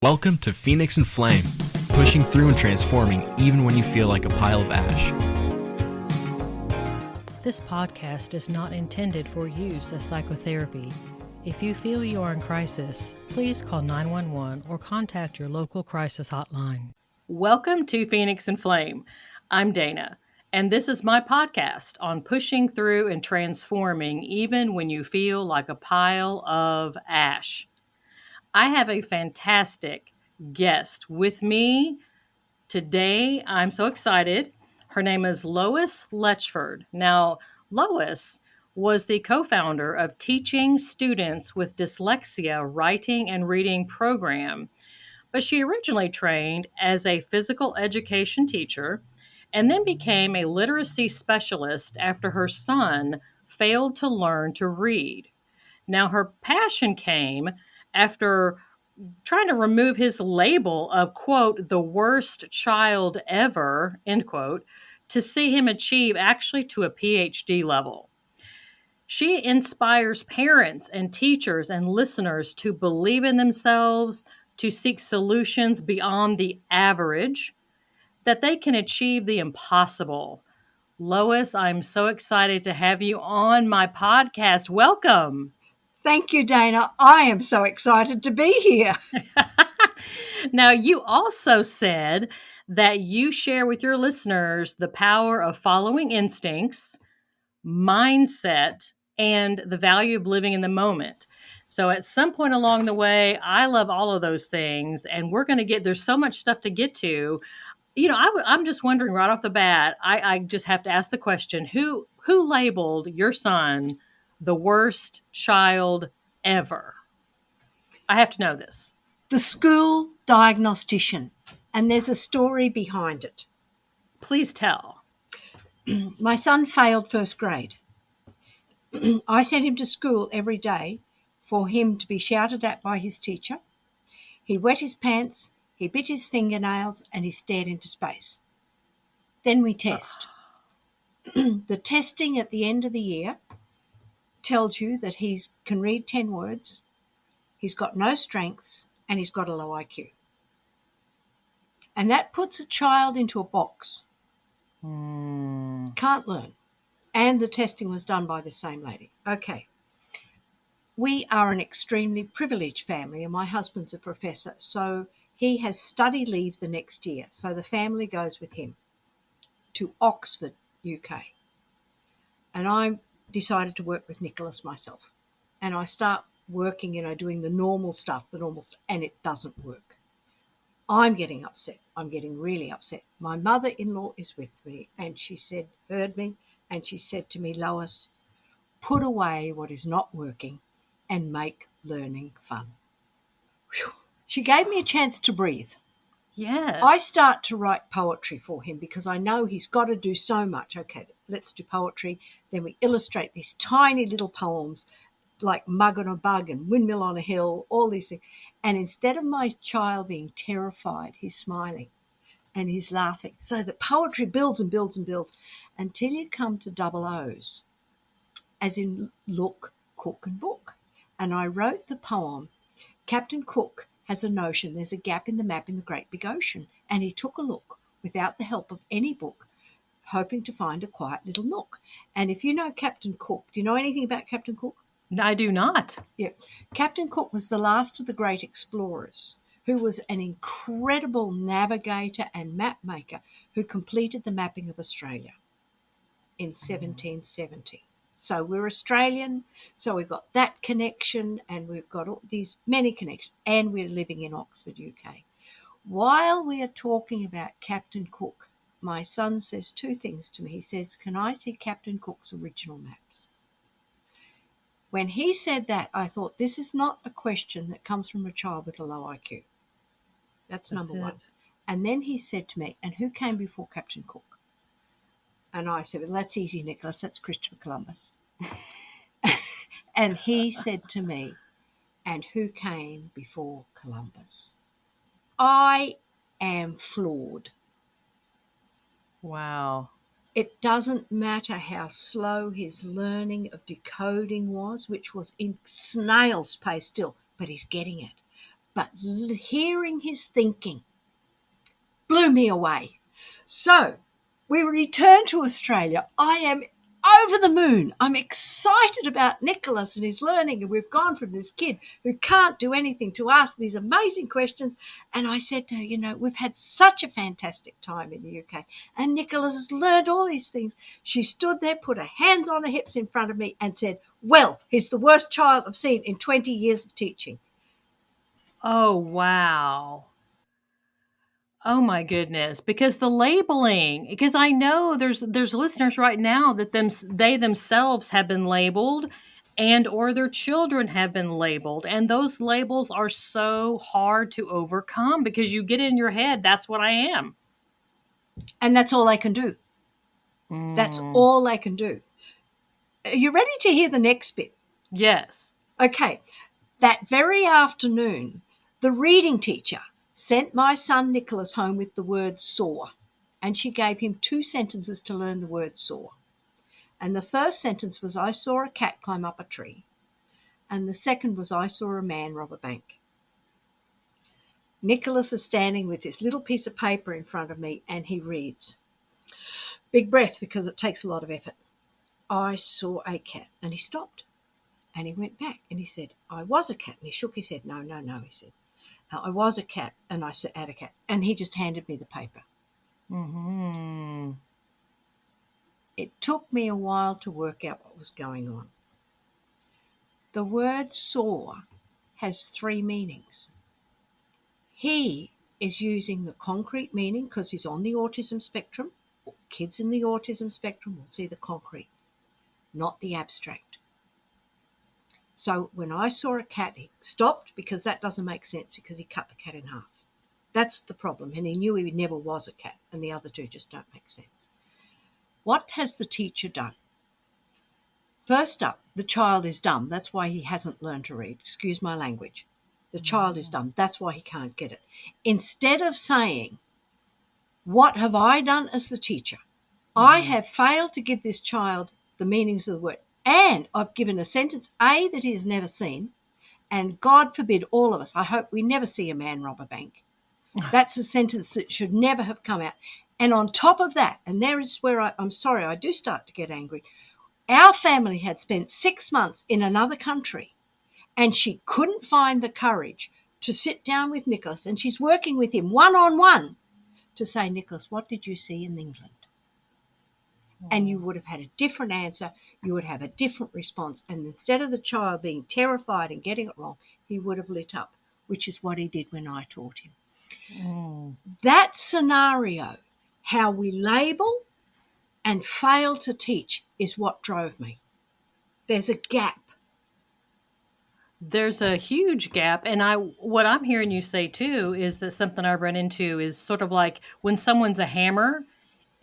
Welcome to Phoenix and Flame, pushing through and transforming even when you feel like a pile of ash. This podcast is not intended for use as psychotherapy. If you feel you are in crisis, please call 911 or contact your local crisis hotline. Welcome to Phoenix and Flame. I'm Dana, and this is my podcast on pushing through and transforming even when you feel like a pile of ash. I have a fantastic guest with me today. I'm so excited. Her name is Lois Letchford. Now, Lois was the co-founder of Teaching Students with Dyslexia Writing and Reading program, but she originally trained as a physical education teacher and then became a literacy specialist after her son failed to learn to read. Now, her passion came after trying to remove his label of, quote, the worst child ever, end quote, to see him achieve actually to a PhD level. She inspires parents and teachers and listeners to believe in themselves, to seek solutions beyond the average, that they can achieve the impossible. Lois, I'm so excited to have you on my podcast. Welcome. Thank you, Dana. I am so excited to be here. Now, you also said that you share with your listeners the power of following instincts, mindset, and the value of living in the moment. So at some point along the way, I love all of those things, and there's so much stuff to get to. You know, I'm just wondering right off the bat, I just have to ask the question, who labeled your son the worst child ever? I have to know this. The school diagnostician, and there's a story behind it. Please tell. My son failed first grade. I sent him to school every day for him to be shouted at by his teacher. He wet his pants, he bit his fingernails, and he stared into space. Then we test. The testing at the end of the year tells you that he can read 10 words, he's got no strengths, and he's got a low IQ. And that puts a child into a box. Can't learn. And the testing was done by the same lady. Okay. We are an extremely privileged family, and my husband's a professor, so he has study leave the next year. So the family goes with him to Oxford, UK. And I decided to work with Nicholas myself. And I start working, doing the normal stuff, and it doesn't work. I'm getting upset. I'm getting really upset. My mother-in-law is with me, and she heard me, and she said to me, Lois, put away what is not working and make learning fun. Whew. She gave me a chance to breathe. Yes. I start to write poetry for him because I know he's got to do so much. Okay, let's do poetry. Then we illustrate these tiny little poems like Mug on a Bug and Windmill on a Hill, all these things. And instead of my child being terrified, he's smiling and he's laughing. So the poetry builds and builds and builds until you come to double O's, as in look, cook and book. And I wrote the poem, Captain Cook has a notion there's a gap in the map in the great big ocean. And he took a look without the help of any book, hoping to find a quiet little nook. And if you know Captain Cook, do you know anything about Captain Cook? I do not. Yeah. Captain Cook was the last of the great explorers, who was an incredible navigator and map maker who completed the mapping of Australia in 1770. So we're Australian, so we've got that connection, and we've got all these many connections, and we're living in Oxford, UK. While we are talking about Captain Cook, my son says two things to me. He says, can I see Captain Cook's original maps? When he said that, I thought, this is not a question that comes from a child with a low IQ. That's number one. And then he said to me, and who came before Captain Cook? And I said, well, that's easy, Nicholas. That's Christopher Columbus. And he said to me, and who came before Columbus? I am floored. Wow. It doesn't matter how slow his learning of decoding was, which was in snail's pace still, but he's getting it. but hearing his thinking blew me away. So we returned to Australia. I am over the moon. I'm excited about Nicholas and his learning. And we've gone from this kid who can't do anything to ask these amazing questions. And I said to her, we've had such a fantastic time in the UK. And Nicholas has learned all these things. She stood there, put her hands on her hips in front of me and said, well, he's the worst child I've seen in 20 years of teaching. Oh, wow. Oh my goodness, because the labeling, because I know there's listeners right now that they themselves have been labeled and or their children have been labeled, and those labels are so hard to overcome because you get in your head that's what I am. And that's all they can do. That's all they can do. Are you ready to hear the next bit? Yes. Okay. That very afternoon, the reading teacher sent my son Nicholas home with the word saw, and she gave him 2 sentences to learn the word saw. And the first sentence was, I saw a cat climb up a tree. And the second was, I saw a man rob a bank. Nicholas is standing with this little piece of paper in front of me, and he reads, big breath because it takes a lot of effort. I saw a cat. And he stopped. And he went back and he said, I was a cat. And he shook his head. No, he said. I was a cat and I had a cat. And he just handed me the paper. Mm-hmm. It took me a while to work out what was going on. The word saw has 3 meanings. He is using the concrete meaning because he's on the autism spectrum. Kids in the autism spectrum will see the concrete, not the abstract. So when I saw a cat, he stopped because that doesn't make sense because he cut the cat in half. That's the problem. And he knew he never was a cat, and the other 2 just don't make sense. What has the teacher done? First up, the child is dumb. That's why he hasn't learned to read. Excuse my language. The child is dumb. That's why he can't get it. Instead of saying, what have I done as the teacher? I have failed to give this child the meanings of the word. And I've given a sentence, A, that he has never seen, and God forbid all of us, I hope we never see a man rob a bank. That's a sentence that should never have come out. And on top of that, and there is where I'm sorry, I do start to get angry, our family had spent 6 months in another country, and she couldn't find the courage to sit down with Nicholas, and she's working with him one-on-one to say, Nicholas, what did you see in England? And you would have had a different answer. You would have a different response. And instead of the child being terrified and getting it wrong, he would have lit up, which is what he did when I taught him. That scenario, how we label and fail to teach, is what drove me. There's a gap. There's a huge gap. And what I'm hearing you say too is that something I run into is sort of like when someone's a hammer,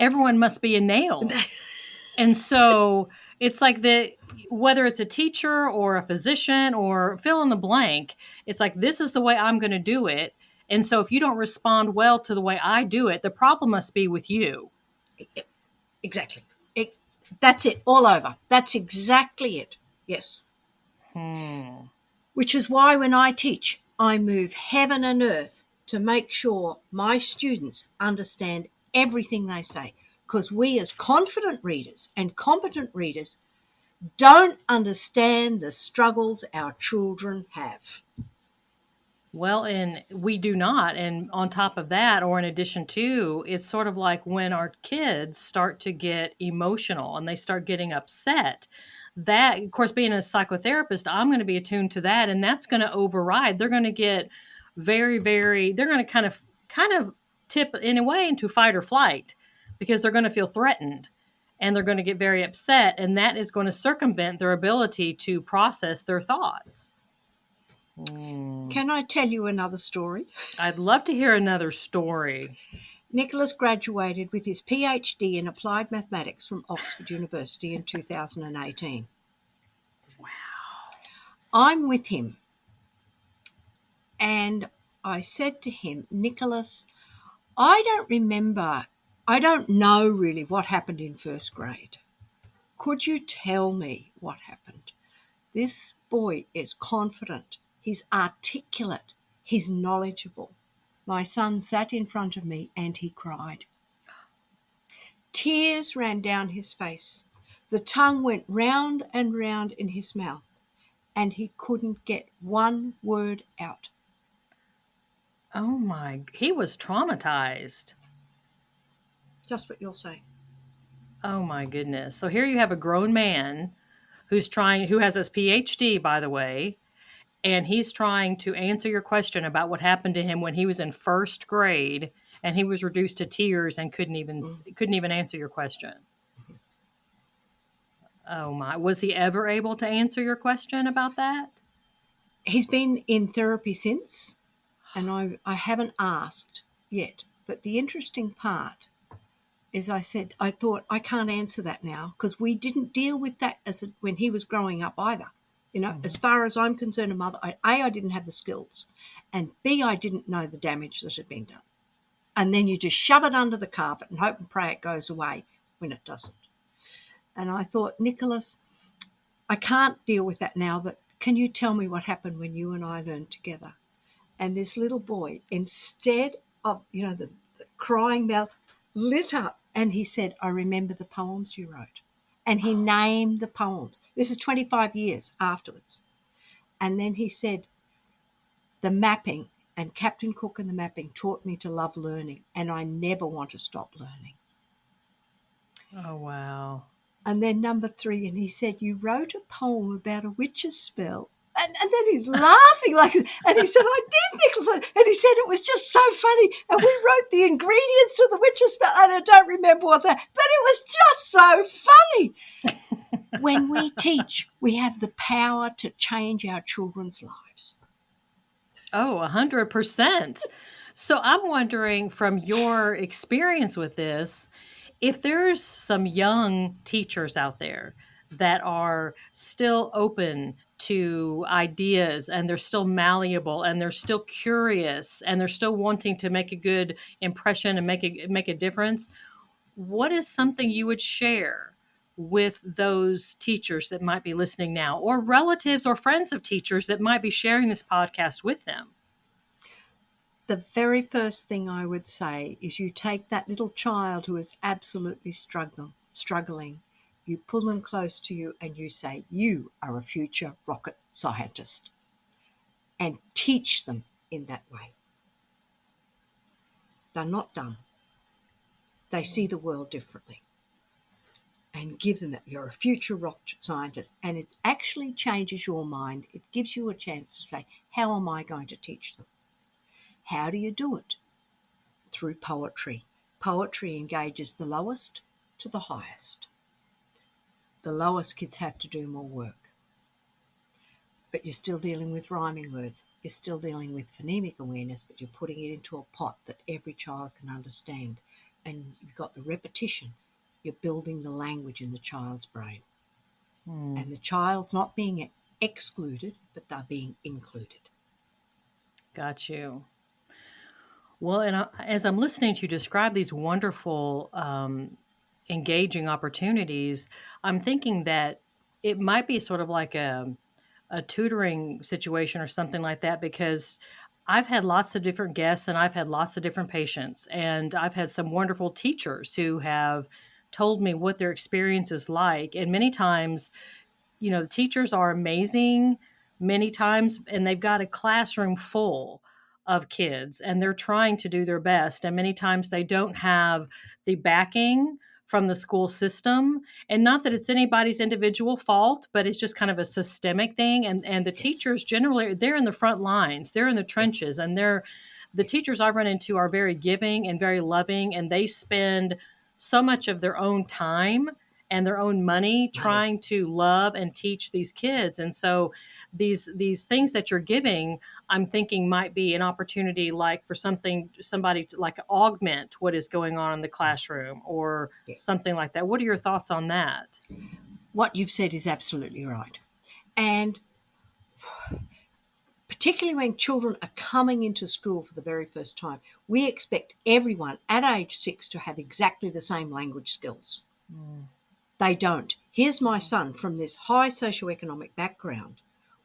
everyone must be a nail. And so it's like whether it's a teacher or a physician or fill in the blank, it's like, this is the way I'm going to do it. And so if you don't respond well to the way I do it, the problem must be with you. Exactly. That's it, all over. That's exactly it. Yes. Which is why when I teach, I move heaven and earth to make sure my students understand everything they say. Because we as confident readers and competent readers don't understand the struggles our children have. Well, and we do not. And on top of that, or in addition to, it's sort of like when our kids start to get emotional and they start getting upset. That, of course, being a psychotherapist, I'm going to be attuned to that, and that's going to override. They're going to get very, very, they're going to kind of tip in a way into fight or flight because they're going to feel threatened and they're going to get very upset. And that is going to circumvent their ability to process their thoughts. Can I tell you another story? I'd love to hear another story. Nicholas graduated with his PhD in applied mathematics from Oxford University in 2018. Wow. I'm with him. And I said to him, Nicholas, I don't know really what happened in first grade. Could you tell me what happened? This boy is confident. He's articulate. He's knowledgeable. My son sat in front of me and he cried. Tears ran down his face. The tongue went round and round in his mouth, and he couldn't get one word out. Oh my, he was traumatized. Just what you're saying. Oh my goodness. So here you have a grown man who has his PhD, by the way, and he's trying to answer your question about what happened to him when he was in first grade, and he was reduced to tears and couldn't even answer your question. Oh my, was he ever able to answer your question about that? He's been in therapy since, and I haven't asked yet. But the interesting part is I thought I can't answer that now because we didn't deal with that when he was growing up either. As far as I'm concerned, a mother, I didn't have the skills, and B, I didn't know the damage that had been done. And then you just shove it under the carpet and hope and pray it goes away when it doesn't. And I thought, Nicholas, I can't deal with that now, but can you tell me what happened when you and I learned together? And this little boy, instead of, the crying mouth, lit up and he said, I remember the poems you wrote. And he named the poems. This is 25 years afterwards. And then he said, the mapping and Captain Cook and the mapping taught me to love learning, and I never want to stop learning. Oh, wow. And then number 3, and he said, you wrote a poem about a witch's spell. And then he's laughing and he said, I did, Nicholas. And he said, it was just so funny. And we wrote the ingredients to the witch's spell. And I don't remember what that, but it was just so funny. When we teach, we have the power to change our children's lives. Oh, 100%. So I'm wondering, from your experience with this, if there's some young teachers out there that are still open to ideas and they're still malleable and they're still curious and they're still wanting to make a good impression and make a difference, what is something you would share with those teachers that might be listening now, or relatives or friends of teachers that might be sharing this podcast with them? The very first thing I would say is you take that little child who is absolutely struggling, you pull them close to you and you say, you are a future rocket scientist, and teach them in that way. They're not dumb. They see the world differently. And give them that you're a future rocket scientist, and it actually changes your mind. It gives you a chance to say, how am I going to teach them? How do you do it? Through poetry. Poetry engages the lowest to the highest. The lowest kids have to do more work. But you're still dealing with rhyming words. You're still dealing with phonemic awareness, but you're putting it into a pot that every child can understand. And you've got the repetition. You're building the language in the child's brain. And the child's not being excluded, but they're being included. Got you. Well, and as I'm listening to you describe these wonderful, engaging opportunities, I'm thinking that it might be sort of like a tutoring situation or something like that, because I've had lots of different guests and I've had lots of different patients, and I've had some wonderful teachers who have told me what their experience is like. And many times, the teachers are amazing many times, and they've got a classroom full of kids and they're trying to do their best. And many times they don't have the backing from the school system. And not that it's anybody's individual fault, but it's just kind of a systemic thing. And the teachers generally, they're in the front lines, they're in the trenches, and the teachers I run into are very giving and very loving, and they spend so much of their own time and their own money trying to love and teach these kids. And so these things that you're giving, I'm thinking might be an opportunity, like for somebody to like augment what is going on in the classroom or something like that. What are your thoughts on that? What you've said is absolutely right. And particularly when children are coming into school for the very first time, we expect everyone at age 6 to have exactly the same language skills. They don't. Here's my son from this high socioeconomic background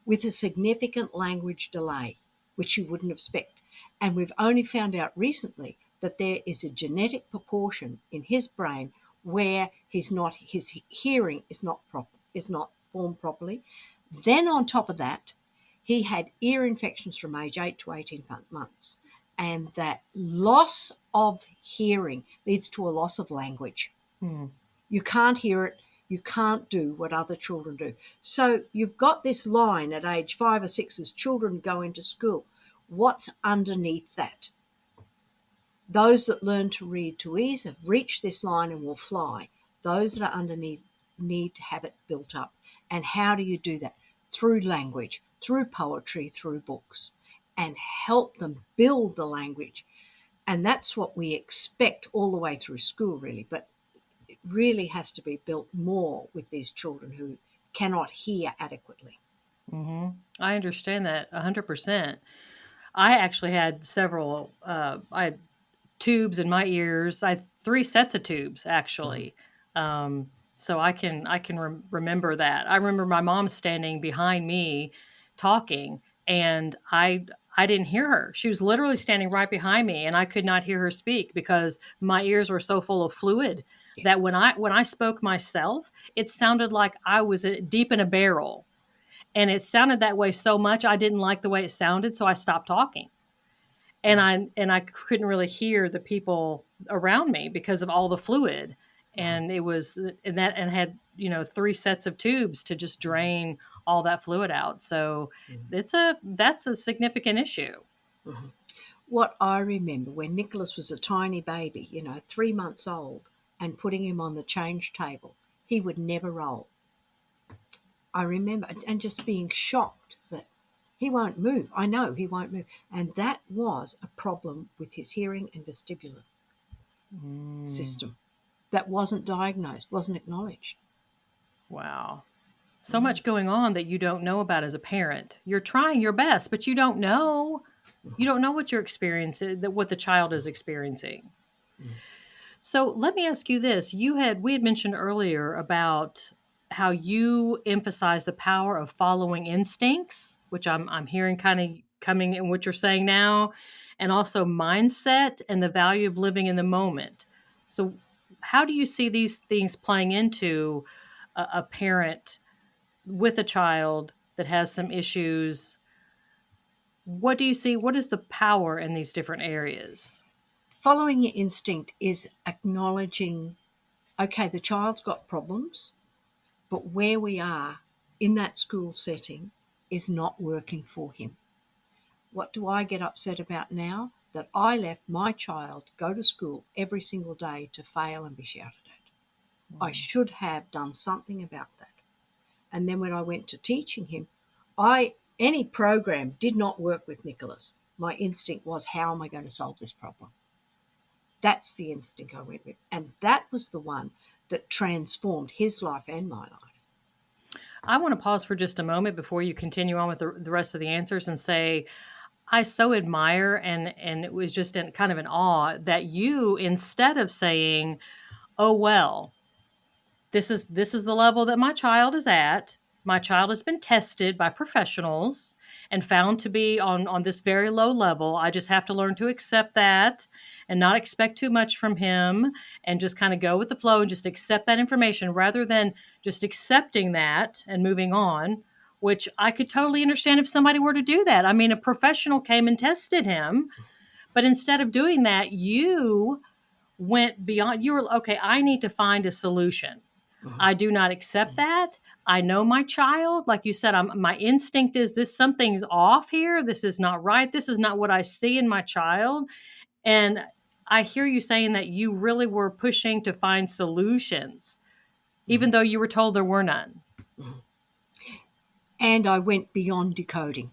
with a significant language delay, which you wouldn't expect. And we've only found out recently that there is a genetic proportion in his brain where his hearing is not formed properly. Then on top of that, he had ear infections from age 8 to 18 months. And that loss of hearing leads to a loss of language. You can't hear it. You can't do what other children do. So you've got this line at age 5 or 6 as children go into school. What's underneath that? Those that learn to read to ease have reached this line and will fly. Those that are underneath need to have it built up. And how do you do that? Through language, through poetry, through books, and help them build the language. And that's what we expect all the way through school, really. But it really has to be built more with these children who cannot hear adequately. I understand that 100%. I actually had several, I had tubes in my ears. I had 3 sets of tubes, actually. So I can remember that. I remember my mom standing behind me talking, and I didn't hear her. She was literally standing right behind me, and I could not hear her speak because my ears were so full of fluid that when I spoke myself, it sounded like I was deep in a barrel. And it sounded that way so much I didn't like the way it sounded, so I stopped talking. And I couldn't really hear the people around me because of all the fluid. And it was and had 3 sets of tubes to just drain all that fluid out. So that's a significant issue. What I remember when Nicholas was a tiny baby, 3 months old, and putting him on the change table, he would never roll. I remember, and just being shocked that he won't move. I know he won't move. And that was a problem with his hearing and vestibular system that wasn't diagnosed, wasn't acknowledged. Wow. So much going on that you don't know about as a parent. You're trying your best, but you don't know. You don't know what you're experiencing, what the child is experiencing. So let me ask you this. We had mentioned earlier about how you emphasize the power of following instincts, which I'm hearing kind of coming in what you're saying now, and also mindset and the value of living in the moment. So how do you see these things playing into a parent with a child that has some issues? What do you see? What is the power in these different areas? Following your instinct is acknowledging, okay, the child's got problems, but where we are in that school setting is not working for him. What do I get upset about now? That I left my child go to school every single day to fail and be shouted at. I should have done something about that. And then when I went to teaching him, any program did not work with Nicholas. My instinct was, how am I going to solve this problem? That's the instinct I went with. And that was the one that transformed his life and my life. I want to pause for just a moment before you continue on with the rest of the answers and say, I so admire and it was just kind of an awe that you, instead of saying, oh, well, this is the level that my child is at. My child has been tested by professionals and found to be on this very low level. I just have to learn to accept that and not expect too much from him and just kind of go with the flow and just accept that information rather than just accepting that and moving on, which I could totally understand if somebody were to do that. I mean, a professional came and tested him, but instead of doing that, you went beyond. You were, okay, I need to find a solution. I do not accept that. I know my child. Like you said, my instinct is this, something's off here. This is not right. This is not what I see in my child. And I hear you saying that you really were pushing to find solutions, even though you were told there were none. And I went beyond decoding.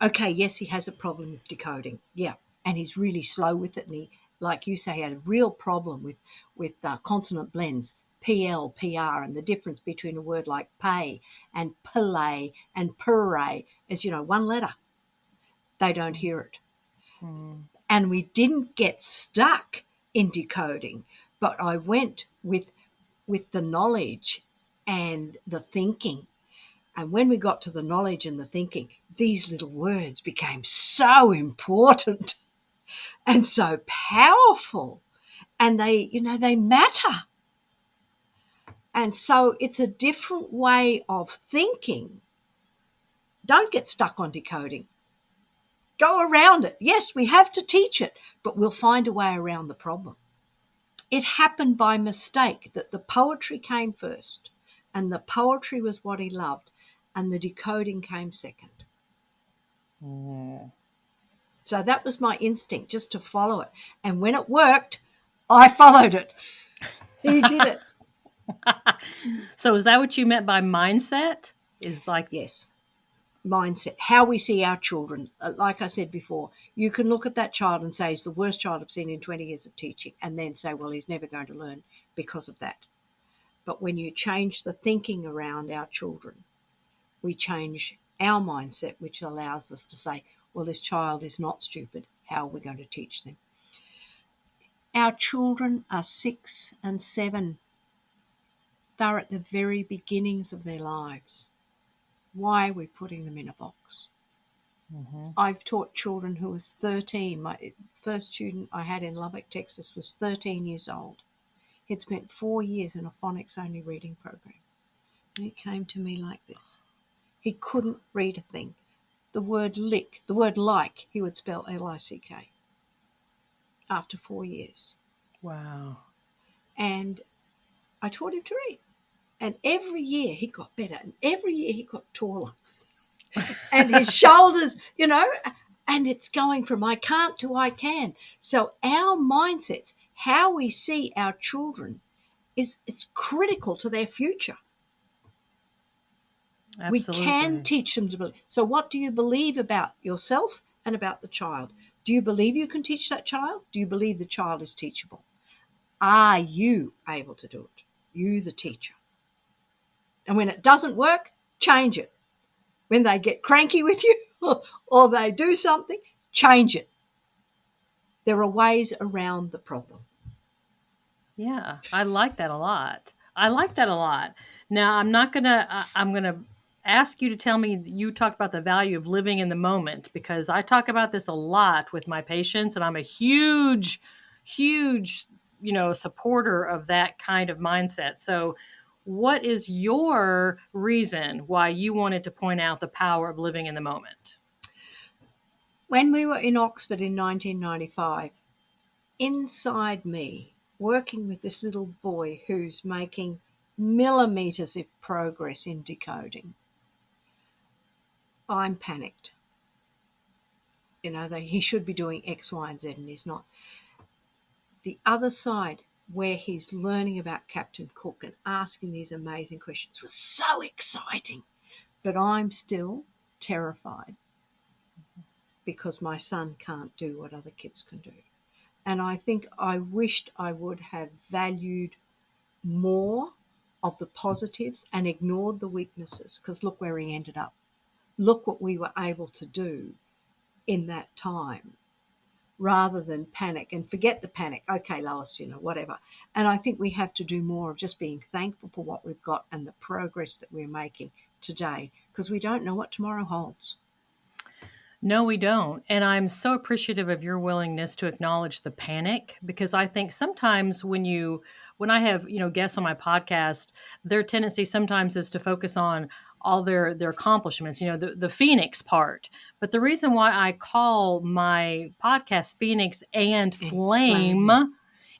Okay, yes, he has a problem with decoding. Yeah, and he's really slow with it. And he, like you say, had a real problem with consonant blends. PL, PR, and the difference between a word like pay and play and puree is, one letter. They don't hear it. And we didn't get stuck in decoding, but I went with the knowledge and the thinking And when we got to the knowledge and the thinking, these little words became so important and so powerful. And they matter. And so it's a different way of thinking. Don't get stuck on decoding. Go around it. Yes, we have to teach it, but we'll find a way around the problem. It happened by mistake that the poetry came first, and the poetry was what he loved, and the decoding came second. So that was my instinct, just to follow it. And when it worked, I followed it. He did it. So is that what you meant by mindset? Is like, Yes. Mindset, how we see our children. Like I said before, you can look at that child and say he's the worst child I've seen in 20 years of teaching, and then say, well, he's never going to learn because of that. But when you change the thinking around our children, we change our mindset, which allows us to say, well, this child is not stupid. How are we going to teach them? Our children are 6 and 7. They're at the very beginnings of their lives. Why are we putting them in a box? I've taught children who was 13. My first student I had in Lubbock, Texas, was 13 years old. He'd spent 4 years in a phonics-only reading program. And he came to me like this. He couldn't read a thing. The word like, he would spell L-I-C-K after 4 years. wow. And I taught him to read. And every year he got better, and every year he got taller. And his shoulders, and it's going from I can't to I can. So our mindsets, how we see our children, it's critical to their future. Absolutely. We can teach them to believe. So what do you believe about yourself and about the child? Do you believe you can teach that child? Do you believe the child is teachable? Are you able to do it? You, the teacher. And when it doesn't work, change it. When they get cranky with you or they do something, change it. There are ways around the problem. Yeah, I like that a lot. Now, I'm going to ask you to tell me, you talked about the value of living in the moment, because I talk about this a lot with my patients, and I'm a huge, huge, supporter of that kind of mindset. So what is your reason why you wanted to point out the power of living in the moment? When we were in Oxford in 1995, inside me, working with this little boy who's making millimeters of progress in decoding, I'm panicked. He should be doing X, Y, and Z, and he's not. The other side, where he's learning about Captain Cook and asking these amazing questions, was so exciting. But I'm still terrified because my son can't do what other kids can do. And I think I wished I would have valued more of the positives and ignored the weaknesses, because look where he ended up. Look what we were able to do in that time, rather than panic and forget the panic. Okay, Lois, whatever. And I think we have to do more of just being thankful for what we've got and the progress that we're making today, because we don't know what tomorrow holds. No, we don't. And I'm so appreciative of your willingness to acknowledge the panic, because I think sometimes when I have, guests on my podcast, their tendency sometimes is to focus on all their accomplishments, the Phoenix part. But the reason why I call my podcast Phoenix and Flame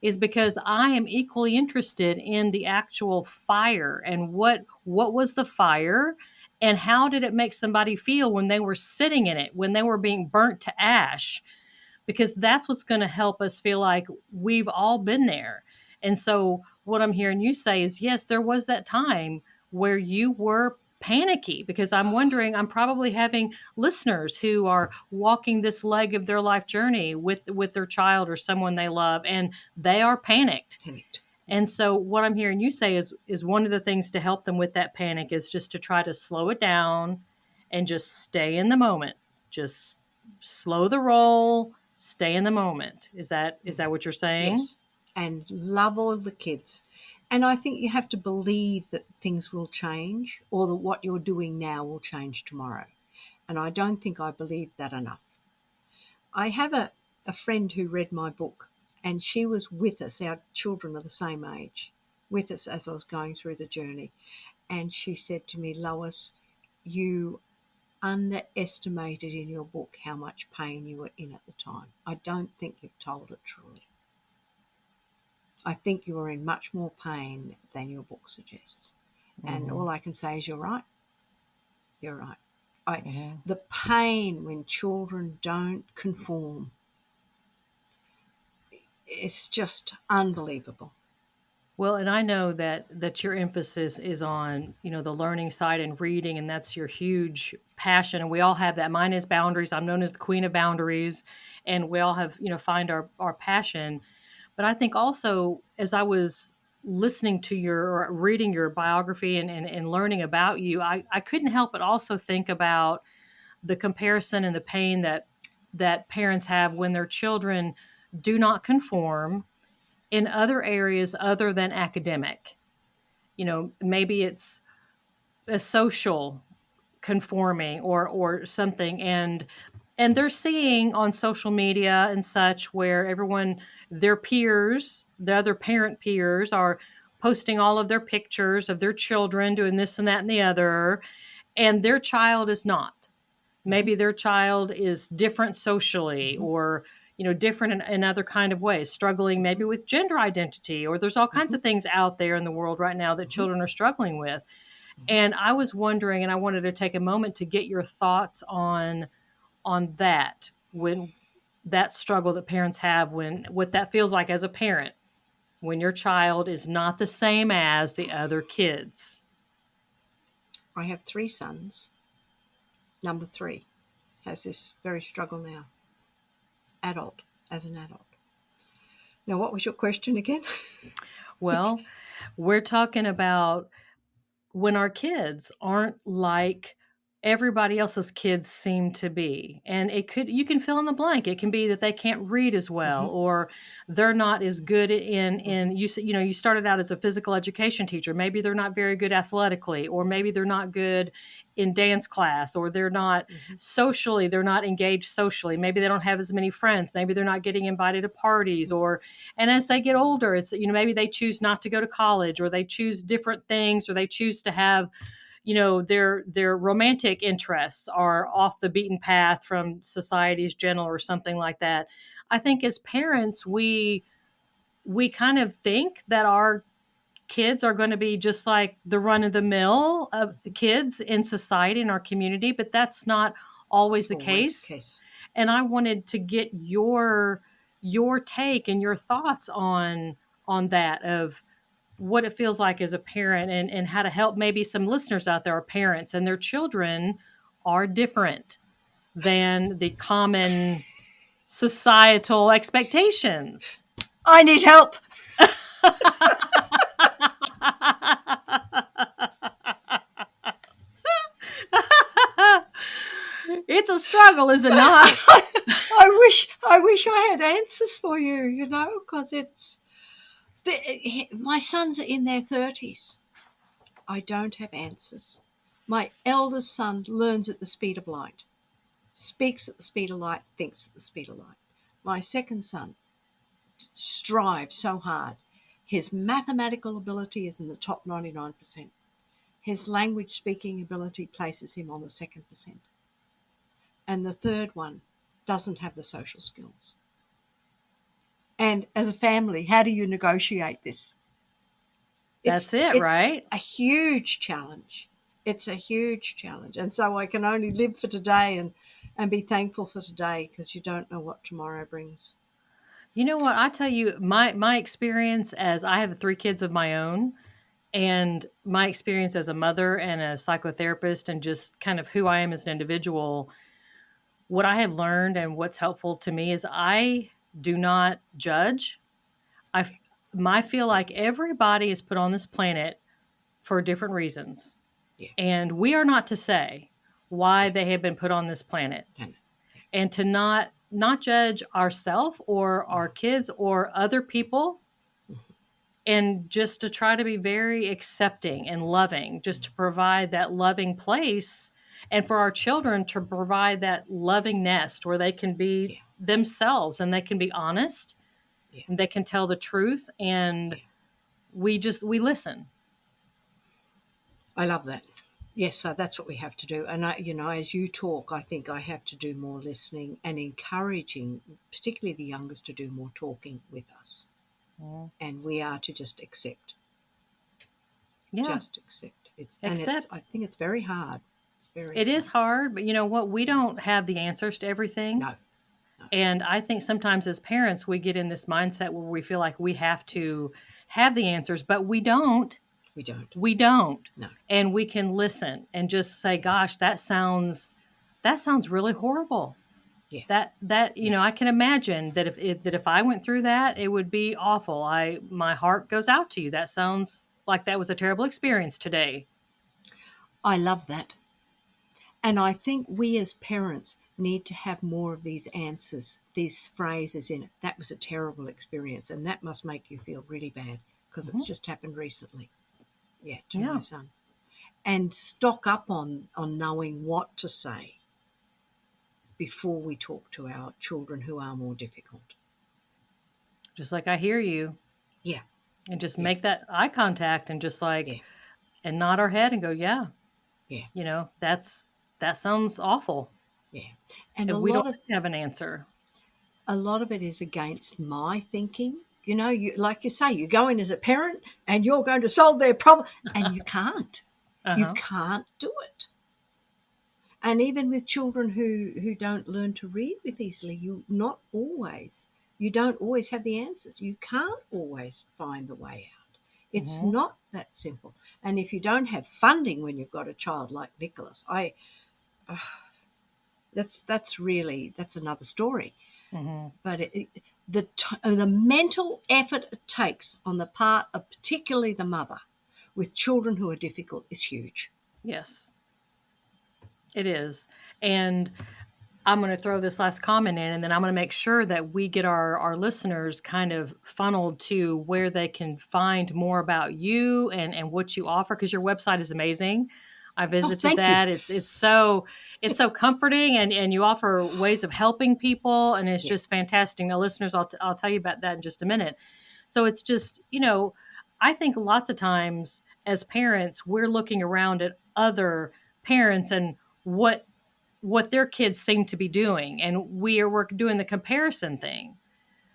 is because I am equally interested in the actual fire, and what was the fire, and how did it make somebody feel when they were sitting in it, when they were being burnt to ash? Because that's what's going to help us feel like we've all been there. And so what I'm hearing you say is, yes, there was that time where you were panicky, because I'm probably having listeners who are walking this leg of their life journey with their child or someone they love, and they are panicked. And so what I'm hearing you say is one of the things to help them with that panic is just to try to slow it down and just stay in the moment. Just slow the roll, stay in the moment. Is that what you're saying? Yes. And love all the kids. And I think you have to believe that things will change, or that what you're doing now will change tomorrow. And I don't think I believe that enough. I have a friend who read my book, and she was with us. Our children are the same age, with us as I was going through the journey. And she said to me, Lois, you underestimated in your book how much pain you were in at the time. I don't think you've told it truly. I think you are in much more pain than your book suggests. And all I can say is you're right. You're right. The pain when children don't conform is just unbelievable. Well, and I know that your emphasis is on, the learning side and reading, and that's your huge passion. And we all have that. Mine is boundaries. I'm known as the queen of boundaries, and we all have, find our passion. But I think also, as I was listening to or reading your biography and learning about you, I couldn't help but also think about the comparison and the pain that parents have when their children do not conform in other areas other than academic. Maybe it's a social conforming or something, and they're seeing on social media and such where their peers, the other parent peers, are posting all of their pictures of their children doing this and that and the other, and their child is not. Maybe their child is different socially, or different in other kind of ways, struggling maybe with gender identity, or there's all kinds of things out there in the world right now that children are struggling with. And I was wondering, and I wanted to take a moment to get your thoughts on that, when that struggle that parents have, what that feels like as a parent when your child is not the same as the other kids. I have 3 sons. Number 3 has this very struggle now, as an adult. Now, what was your question again? Well, we're talking about when our kids aren't like everybody else's kids seem to be. And you can fill in the blank. It can be that they can't read as well, or they're not as good you started out as a physical education teacher. Maybe they're not very good athletically, or maybe they're not good in dance class, or they're not socially, they're not engaged socially. Maybe they don't have as many friends. Maybe they're not getting invited to parties, and as they get older, it's, maybe they choose not to go to college, or they choose different things, or they choose to have, their romantic interests are off the beaten path from society's general, or something like that. I think as parents, we kind of think that our kids are going to be just like the run of the mill of kids in society, in our community, but that's not always the case. And I wanted to get your take and your thoughts on that, of what it feels like as a parent, and how to help maybe some listeners out there are parents and their children are different than the common societal expectations. I need help. It's a struggle, is it not? I wish I had answers for you, because my sons are in their 30s. I don't have answers. My eldest son learns at the speed of light, speaks at the speed of light, thinks at the speed of light. My second son strives so hard. His mathematical ability is in the top 99%. His language speaking ability places him on the 2%. And the third one doesn't have the social skills. And as a family, how do you negotiate this? Right? It's a huge challenge. It's a huge challenge. And so I can only live for today and be thankful for today, because you don't know what tomorrow brings. You know what? I tell you, my experience, as I have 3 kids of my own, and my experience as a mother and a psychotherapist, and just kind of who I am as an individual, what I have learned and what's helpful to me is I do not judge. I feel like everybody is put on this planet for different reasons. Yeah. And we are not to say why they have been put on this planet. And to not judge ourselves or our kids or other people and just to try to be very accepting and loving, just to provide that loving place, and for our children to provide that loving nest where they can be Yeah. themselves and they can be honest Yeah. and they can tell the truth, and Yeah. we listen. I love that. Yes, so that's what we have to do. And as you talk, I think I have to do more listening and encouraging, particularly the youngest, to do more talking with us. Mm. And we are to just accept. Yeah, Just accept. accept. I think it's very hard. It's very It is hard. hard, but you know what? We don't have the answers to everything. No, no, And I think sometimes as parents, we get in this mindset where we feel like we have to have the answers, but we don't. we don't. We don't. No. And we can listen and just say, gosh, that sounds really horrible. Yeah. That Yeah. I can imagine that if I went through that, it would be awful. My heart goes out to you. That sounds like that was a terrible experience today. I love that. And I think we as parents need to have more of these answers, these phrases in it. That was a terrible experience, and that must make you feel really bad because it's Mhm. just happened recently. Yeah, to Yeah. my son. And stock up on knowing what to say before we talk to our children who are more difficult. Just like I hear you, Yeah, and just yeah, make that eye contact and just yeah, and nod our head and go, yeah, yeah, that sounds awful. yeah. And And we don't have an answer. a lot of it is against my thinking. You like you say, you go in as a parent and you're going to solve their problem, and you can't. You Uh-huh. can't do it. And even with children who don't learn to read with easily, you don't always have the answers. You can't always find the way out. It's Mhm. not that simple. And if you don't have funding when you've got a child like Nicholas, that's another story. Mhm. But the mental effort it takes on the part of particularly the mother with children who are difficult is huge. Yes, it is. And I'm going to throw this last comment in, and then I'm going to make sure that we get our listeners kind of funneled to where they can find more about you and what you offer, because your website is amazing. I Oh, visited thank you. that. It's so comforting, and you offer ways of helping people, and it's Yeah. just fantastic. Now, listeners, I'll tell you about that in just a minute. So it's just, I think lots of times as parents, we're looking around at other parents and what their kids seem to be doing, and we're doing the comparison thing.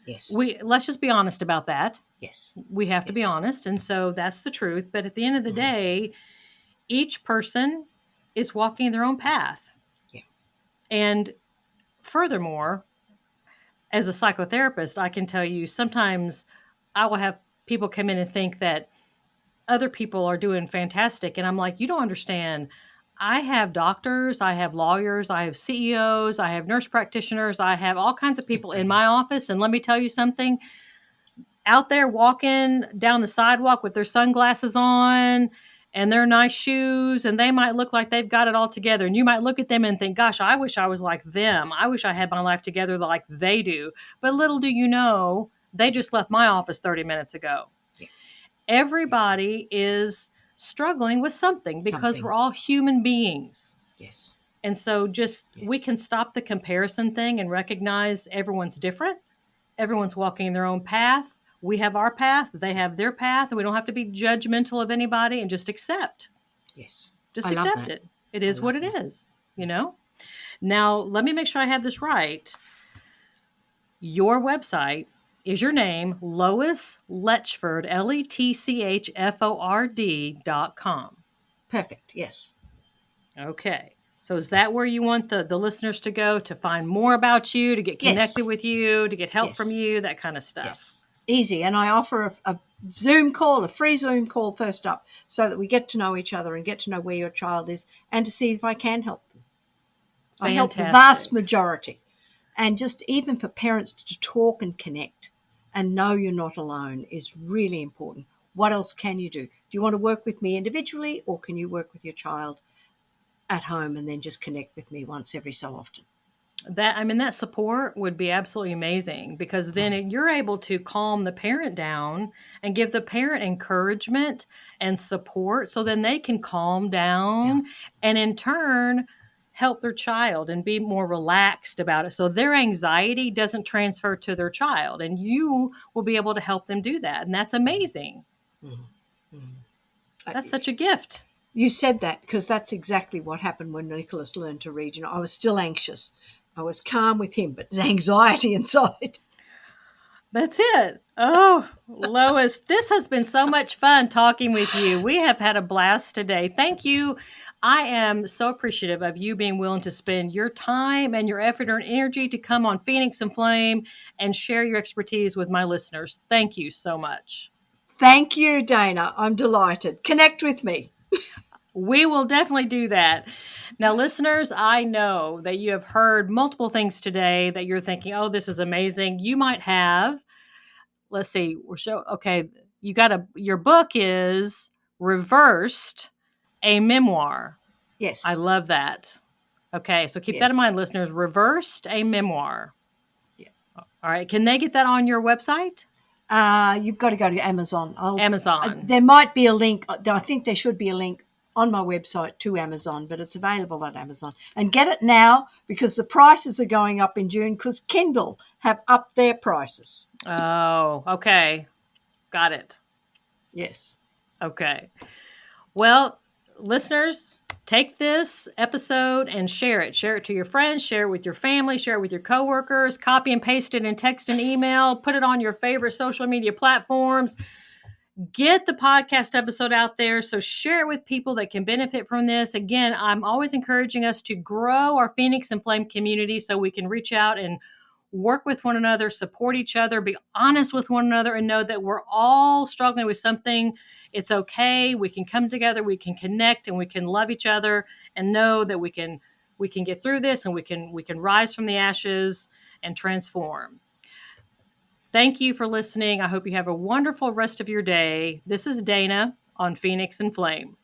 Yes. Let's just be honest about that. Yes. We have to be Yes. honest, and so that's the truth. But at the end of the Mhm. day, each person is walking their own path. Yeah. And furthermore, as a psychotherapist, I can tell you sometimes I will have people come in and think that other people are doing fantastic. And I'm like, you don't understand. I have doctors, I have lawyers, I have CEOs, I have nurse practitioners, I have all kinds of people in my office. And let me tell you something, out there walking down the sidewalk with their sunglasses on and their nice shoes, and they might look like they've got it all together. And you might look at them and think, gosh, I wish I was like them. I wish I had my life together like they do. But little do you know, they just left my office 30 minutes ago. Yeah. Everybody is struggling with something because Something. we're all human beings. Yes. And so we Yes. can stop the comparison thing and recognize everyone's different. Everyone's walking their own path. We have our path, they have their path, and we don't have to be judgmental of anybody, and just accept. Yes. Just I love accept that. it. It I is what love it that. is. Now, let me make sure I have this right. Your website is your name, Lois Letchford, LETCHFORD.com. Perfect. Yes. Okay. So is that where you want the listeners to go to find more about you, to get connected Yes. with you, to get help from Yes. you, that kind of stuff? Yes. Easy. And I offer a Zoom call, a free Zoom call first up, so that we get to know each other and get to know where your child is and to see if I can help them. I help the vast Fantastic. majority. And just even for parents to talk and connect and know you're not alone is really important. What else can you do? Do you want to work with me individually, or can you work with your child at home and then just connect with me once every so often? That support would be absolutely amazing, because then you're able to calm the parent down and give the parent encouragement and support, so then they can calm down and in turn help their child and be more relaxed about it. So their anxiety doesn't transfer to their child, and you will be able to help them do that. And that's amazing. That's such a gift. You said that because that's exactly what happened when Nicholas learned to read. I was still anxious. I was calm with him, but there's anxiety inside. That's it. Oh, Lois, this has been so much fun talking with you. We have had a blast today. Thank you. I am so appreciative of you being willing to spend your time and your effort and energy to come on Phoenix and Flame and share your expertise with my listeners. Thank you so much. Thank you, Dana. I'm delighted. Connect with me. We will definitely do that. Now, listeners, I know that you have heard multiple things today that you're thinking, oh, this is amazing. You might have, let's see, your book is Reversed, a Memoir. Yes. I love that. Okay, so keep that in mind, listeners. Reversed, a Memoir. Yeah. All right, can they get that on your website? You've got to go to Amazon. Amazon. There might be a link. I think there should be a link on my website to Amazon, but it's available at Amazon. And get it now, because the prices are going up in June because Kindle have upped their prices. Oh, okay. Got it. Yes. Okay. Well, listeners, take this episode and share it. Share it to your friends, share it with your family, share it with your coworkers, copy and paste it in text and email, put it on your favorite social media platforms. Get the podcast episode out there. So share it with people that can benefit from this. Again, I'm always encouraging us to grow our Phoenix and Flame community so we can reach out and work with one another, support each other, be honest with one another, and know that we're all struggling with something. It's okay. We can come together, we can connect, and we can love each other, and know that we can get through this, and we can rise from the ashes and transform. Thank you for listening. I hope you have a wonderful rest of your day. This is Dana on Phoenix and Flame.